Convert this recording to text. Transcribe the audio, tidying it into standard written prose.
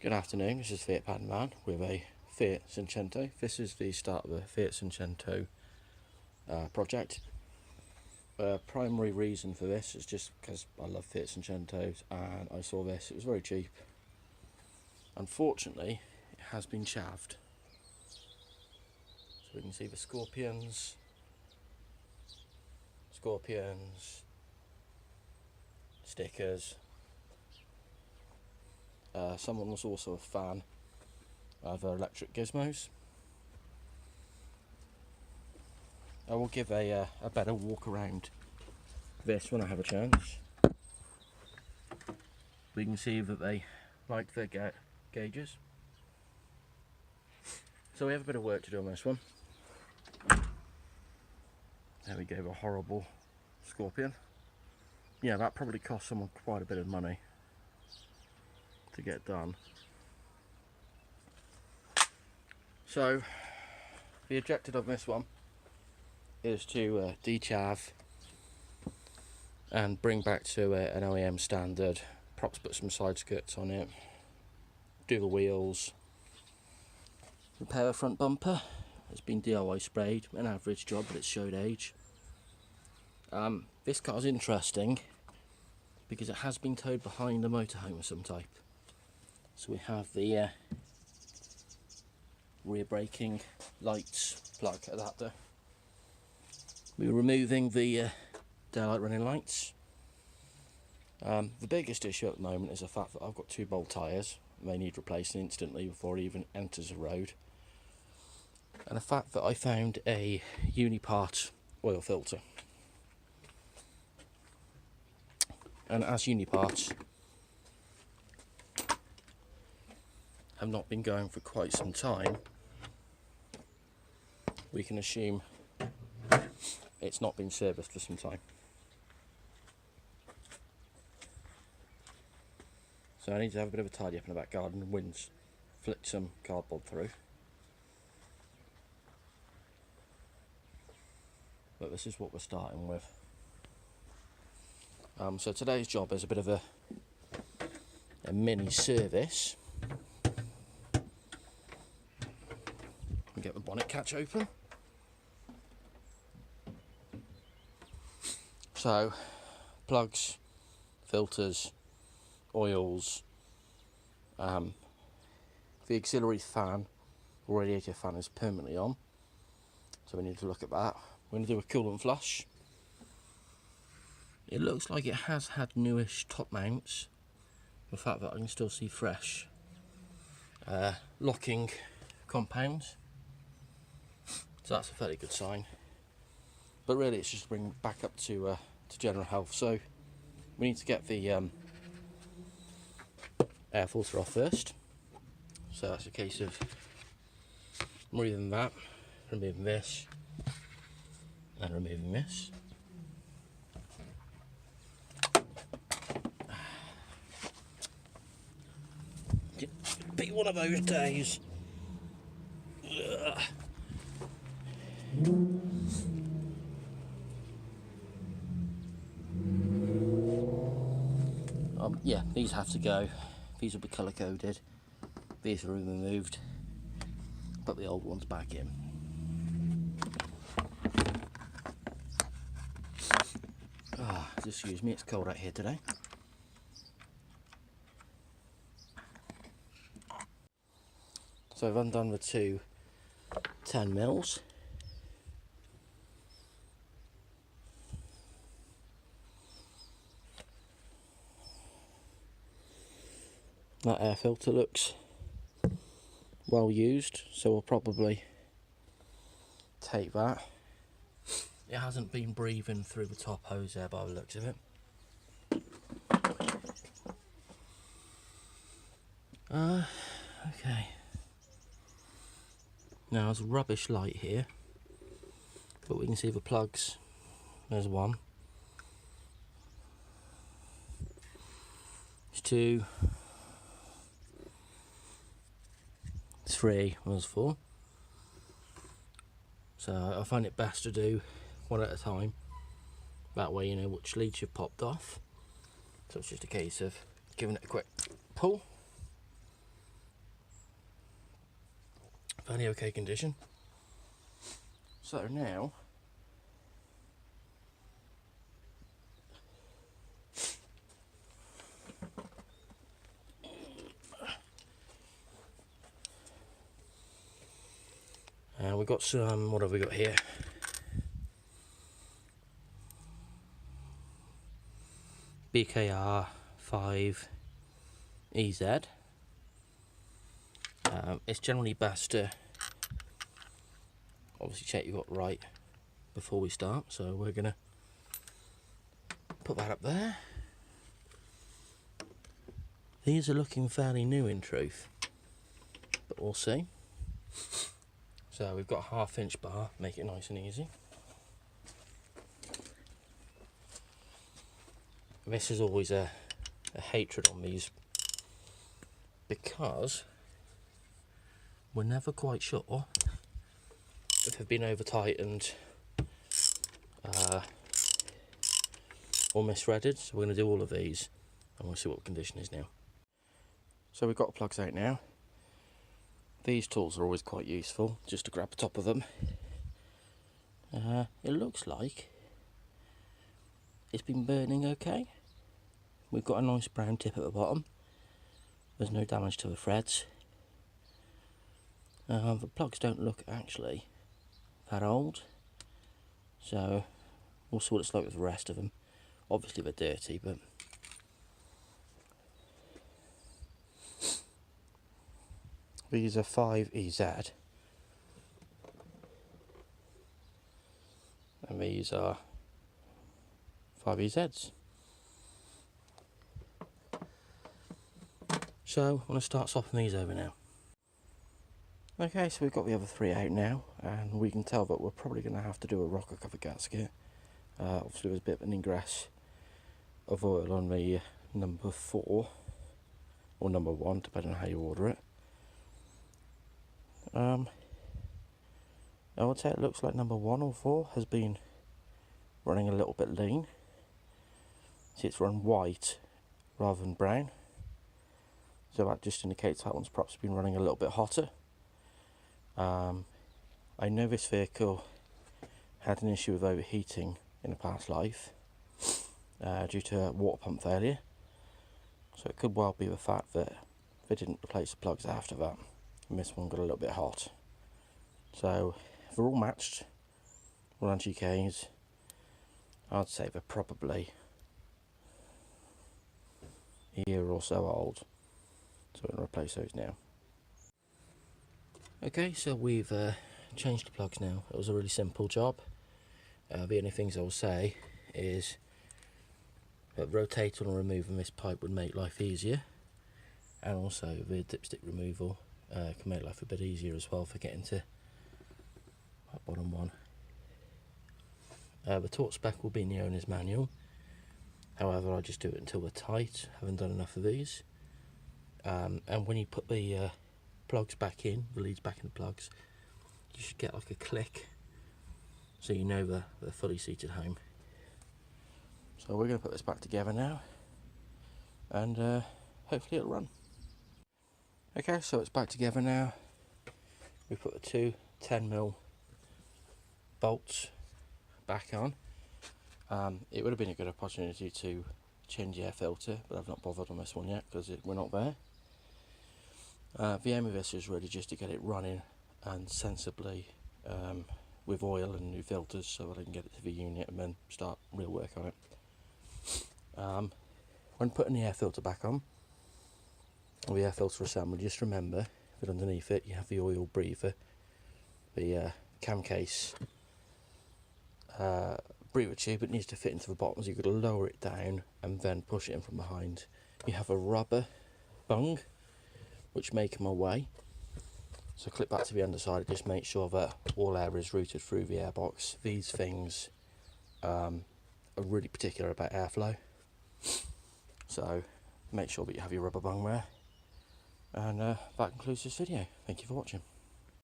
Good afternoon, this is Fiat Pattern Man with a Fiat Cinquecento. This is the start of a Fiat Cinquecento project. Primary reason for this is just because I love Fiat Cinquecentos and I saw this, it was very cheap. Unfortunately, it has been chaved. So we can see the scorpions, stickers. Someone was also a fan of electric gizmos. I will give a better walk around this when I have a chance. We can see that they like their gauges. So we have a bit of work to do on this one. There we go, a horrible scorpion. Yeah, that probably cost someone quite a bit of money to get done. So the objective of this one is to dechav and bring back to an OEM standard, perhaps put some side skirts on it, do the wheels, repair the front bumper. It's been DIY sprayed, an average job, but it showed age. This car's interesting because it has been towed behind a motorhome of some type. So we have the rear braking lights plug adapter. We're removing the daylight running lights. The biggest issue at the moment is the fact that I've got 2 bolt tyres. They need replacing instantly before it even enters the road. And the fact that I found a Unipart oil filter. And as Uniparts have not been going for quite some time, we can assume it's not been serviced for some time. So I need to have a bit of a tidy up in the back garden. Wind's flicked some cardboard through. But this is what we're starting with. So today's job is a bit of a mini service. Get the bonnet catch open. So plugs, filters, oils, the auxiliary fan or radiator fan is permanently on, so we need to look at that. We're going to do a coolant flush. It looks like it has had newish top mounts, the fact that I can still see fresh locking compounds, so that's a fairly good sign. But really it's just to bring back up to general health. So we need to get the air filter off first. So that's a case of removing that, removing this, and removing this. Be one of those days. Yeah, these have to go. These will be colour coded. These are removed. Put the old ones back in. Excuse me, it's cold out here today. So I've undone the 2 10mm. That air filter looks well used, so we'll probably take that. It hasn't been breathing through the top hose there by the looks of it. Okay. Now there's a rubbish light here, but we can see the plugs. There's 1. There's 2. 3, there's 4. So I find it best to do one at a time. That way you know which leads you've popped off. So it's just a case of giving it a quick pull. fairly okay condition. So now we've got some, what have we got here? BKR 5 EZ. It's generally best to obviously check you've got right before we start, so we're gonna put that up there. These are looking fairly new in truth, but we'll see. So we've got a 1/2 inch bar, make it nice and easy. This is always a hatred on these, because we're never quite sure if they've been over tightened or misthreaded. So we're going to do all of these and we'll see what the condition is now. So we've got the plugs out now. These tools are always quite useful, just to grab the top of them. It looks like it's been burning okay. We've got a nice brown tip at the bottom. There's no damage to the threads. The plugs don't look actually that old, so we'll see what it's like with the rest of them. Obviously they're dirty, but these are 5 EZ and these are 5 EZs. So I'm going to start swapping these over now. Okay, so we've got the other 3 out now, and we can tell that we're probably going to have to do a rocker cover gasket. Obviously there's a bit of an ingress of oil on the number 4 or number 1, depending on how you order it. I would say it looks like number 1 or 4 has been running a little bit lean. See, it's run white rather than brown, so that just indicates that one's perhaps been running a little bit hotter. I know this vehicle had an issue with overheating in a past life due to a water pump failure, so it could well be the fact that they didn't replace the plugs after that and this one got a little bit hot. So if they're all matched, all on GKs, I'd say they're probably a year or so old, so we're going to replace those now. Okay, so we've changed the plugs now. It was a really simple job. The only things I will say is that rotating or removing this pipe would make life easier, and also the dipstick removal can make life a bit easier as well for getting to that bottom one. The torque spec will be in the owner's manual, however I just do it until they're tight. Haven't done enough of these. And when you put the plugs back in, the leads back in the plugs, you should get like a click, so you know they're fully seated home. So we're going to put this back together now, and hopefully it'll run. Okay, so it's back together now. We put the 2 10mm bolts back on. It would have been a good opportunity to change the air filter, but I've not bothered on this one yet because we're not there. The aim of this is really just to get it running and sensibly with oil and new filters, so that I can get it to the unit and then start real work on it. When putting the air filter back on, or the air filter assembly, just remember that underneath it you have the oil breather, the cam case breather tube. It needs to fit into the bottom, so you've got to lower it down and then push it in from behind. You have a rubber bung which may come away, so clip that to the underside. Just make sure that all air is routed through the airbox. These things are really particular about airflow, so make sure that you have your rubber bung there. And that concludes this video. Thank you for watching.